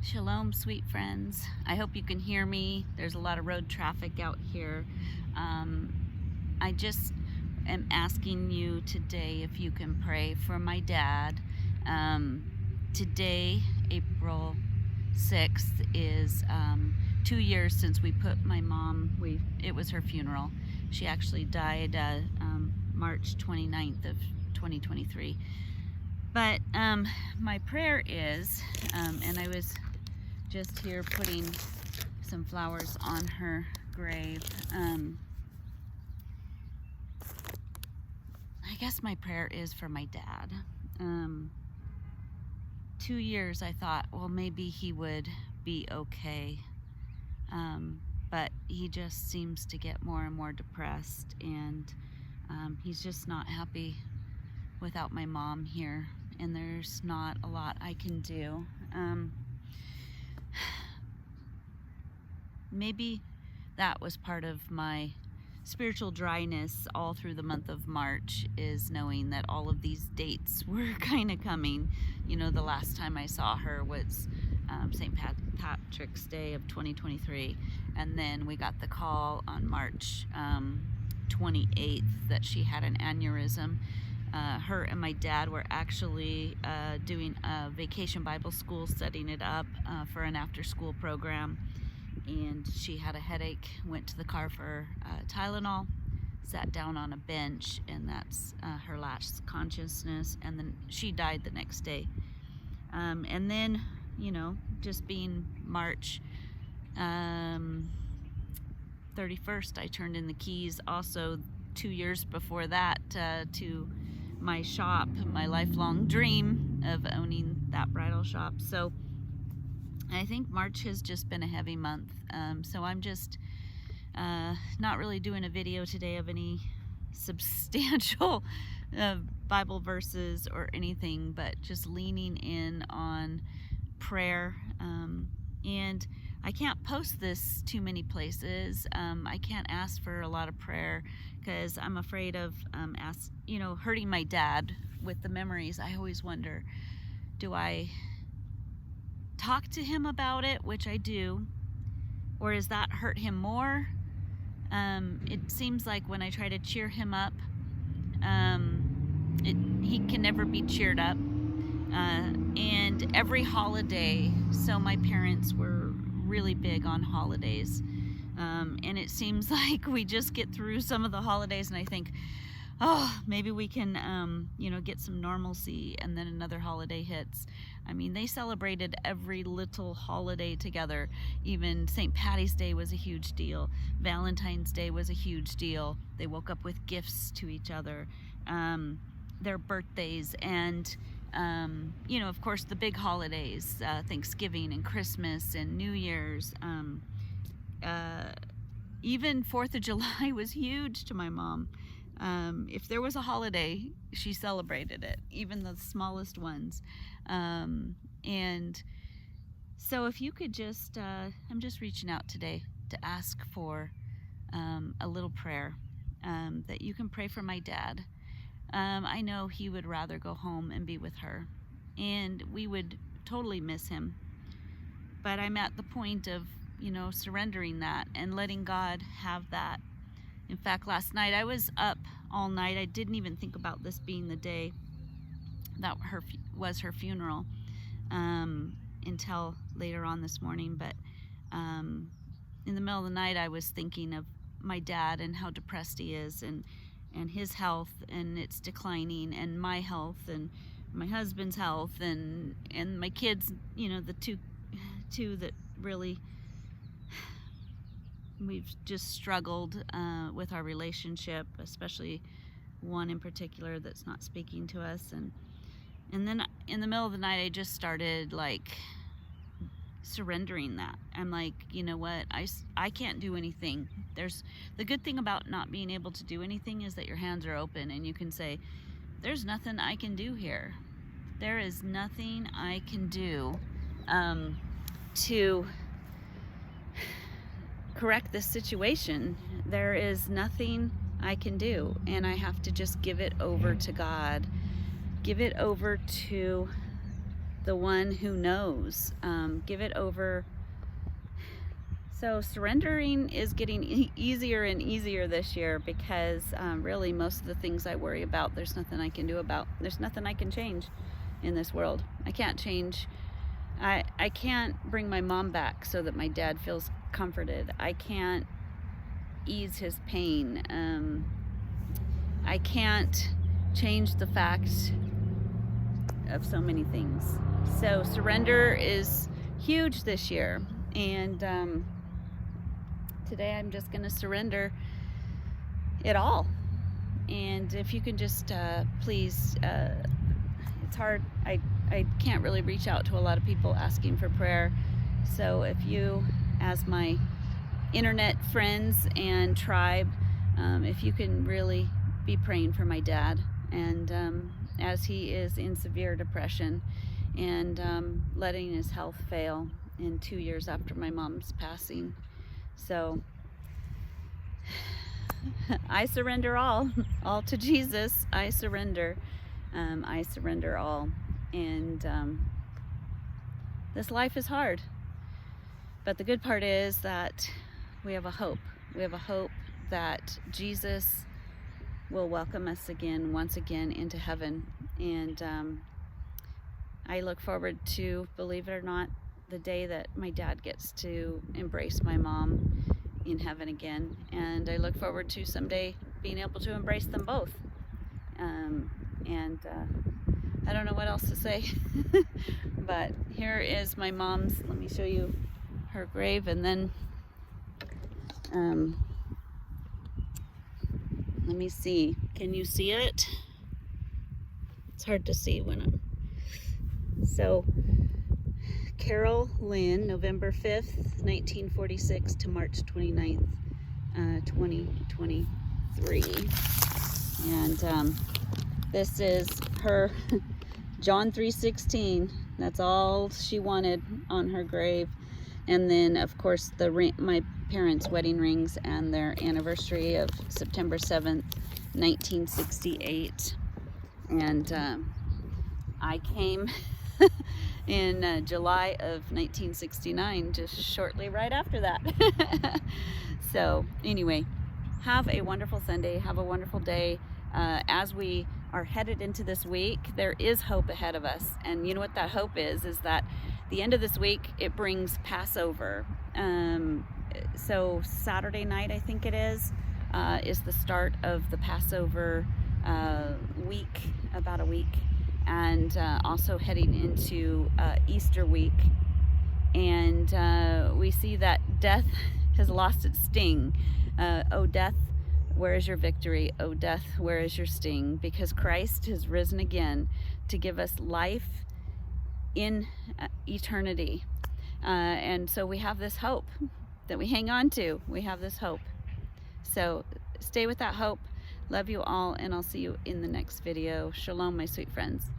Shalom, sweet friends. I hope you can hear me. There's a lot of road traffic out here. I just am asking you today if you can pray for my dad. Today, April 6th, is 2 years since we put my mom, it was her funeral. She actually died March 29th of 2023. But my prayer is, and I was just here putting some flowers on her grave. I guess my prayer is for my dad. 2 years I thought, well, maybe he would be okay. But he just seems to get more and more depressed, and he's just not happy without my mom here, and there's not a lot I can do. Maybe that was part of my spiritual dryness all through the month of March, is knowing that all of these dates were kind of coming. You know, the last time I saw her was St. Patrick's Day of 2023, and then we got the call on March 28th that she had an aneurysm. Her and my dad were actually doing a vacation Bible school, setting it up for an after-school program, and she had a headache, went to the car for Tylenol, sat down on a bench, and that's her last consciousness, and then she died the next day. And then, you know, just being March 31st, I turned in the keys also 2 years before that to my shop, my lifelong dream of owning that bridal shop. So I think March has just been a heavy month. So I'm just not really doing a video today of any substantial Bible verses or anything, but just leaning in on prayer. And I can't post this too many places. I can't ask for a lot of prayer because I'm afraid of hurting my dad with the memories. I always wonder, do I talk to him about it, which I do, or does that hurt him more? It seems like when I try to cheer him up, he can never be cheered up. And every holiday, so my parents were really big on holidays, and it seems like we just get through some of the holidays and I think, oh, maybe we can get some normalcy, and then another holiday hits. I mean, they celebrated every little holiday together. Even St. Patty's Day was a huge deal. Valentine's Day was a huge deal. They woke up with gifts to each other, their birthdays, and of course, the big holidays, Thanksgiving and Christmas and New Year's. Even 4th of July was huge to my mom. If there was a holiday, she celebrated it, even the smallest ones. And so if you could just, I'm just reaching out today to ask for a little prayer, that you can pray for my dad. I know he would rather go home and be with her, and we would totally miss him. But I'm at the point of, surrendering that and letting God have that. In fact, last night I was up all night. I didn't even think about this being the day that was her funeral until later on this morning. But in the middle of the night, I was thinking of my dad and how depressed he is, and his health, and it's declining, and my health, and my husband's health, and my kids, the two that really we've just struggled with our relationship, especially one in particular that's not speaking to us. And then in the middle of the night, I just started surrendering that. I'm like, you know what, I can't do anything. There's the good thing about not being able to do anything is that your hands are open, and you can say, there's nothing I can do here. There is nothing I can do to correct this situation. There is nothing I can do, and I have to just give it over to God, give it over to the one who knows. Give it over. So surrendering is getting easier and easier this year because really most of the things I worry about, there's nothing I can do about. There's nothing I can change in this world. I can't change. I can't bring my mom back so that my dad feels comforted. I can't ease his pain. I can't change the fact of so many things. So surrender is huge this year, and today I'm just going to surrender it all. And if you can just please, it's hard, I can't really reach out to a lot of people asking for prayer, so if you, as my internet friends and tribe, if you can really be praying for my dad, and as he is in severe depression and letting his health fail in 2 years after my mom's passing. So I surrender all to Jesus. I surrender all. And this life is hard, but the good part is that we have a hope. We have a hope that Jesus will welcome us again, once again, into heaven. And I look forward to, believe it or not, the day that my dad gets to embrace my mom in heaven again. And I look forward to someday being able to embrace them both. I don't know what else to say. But here is my mom's, let me show you her grave, and then let me see, can you see it? It's hard to see when I'm, so Carol Lynn, November 5th, 1946 to March 29th, 2023. And this is her John 3:16. That's all she wanted on her grave. And then, of course, my parents' wedding rings and their anniversary of September 7th, 1968. And I came in July of 1969, just shortly right after that. So anyway, have a wonderful Sunday. Have a wonderful day. As we are headed into this week, there is hope ahead of us. And you know what that hope is that the end of this week, it brings Passover. So Saturday night, I think it is the start of the Passover week, about a week. And also heading into Easter week. And we see that death has lost its sting. Oh, death, where is your victory? Oh, death, where is your sting? Because Christ has risen again to give us life in eternity. And so we have this hope that we hang on to. We have this hope. So stay with that hope. Love you all, and I'll see you in the next video. Shalom, my sweet friends.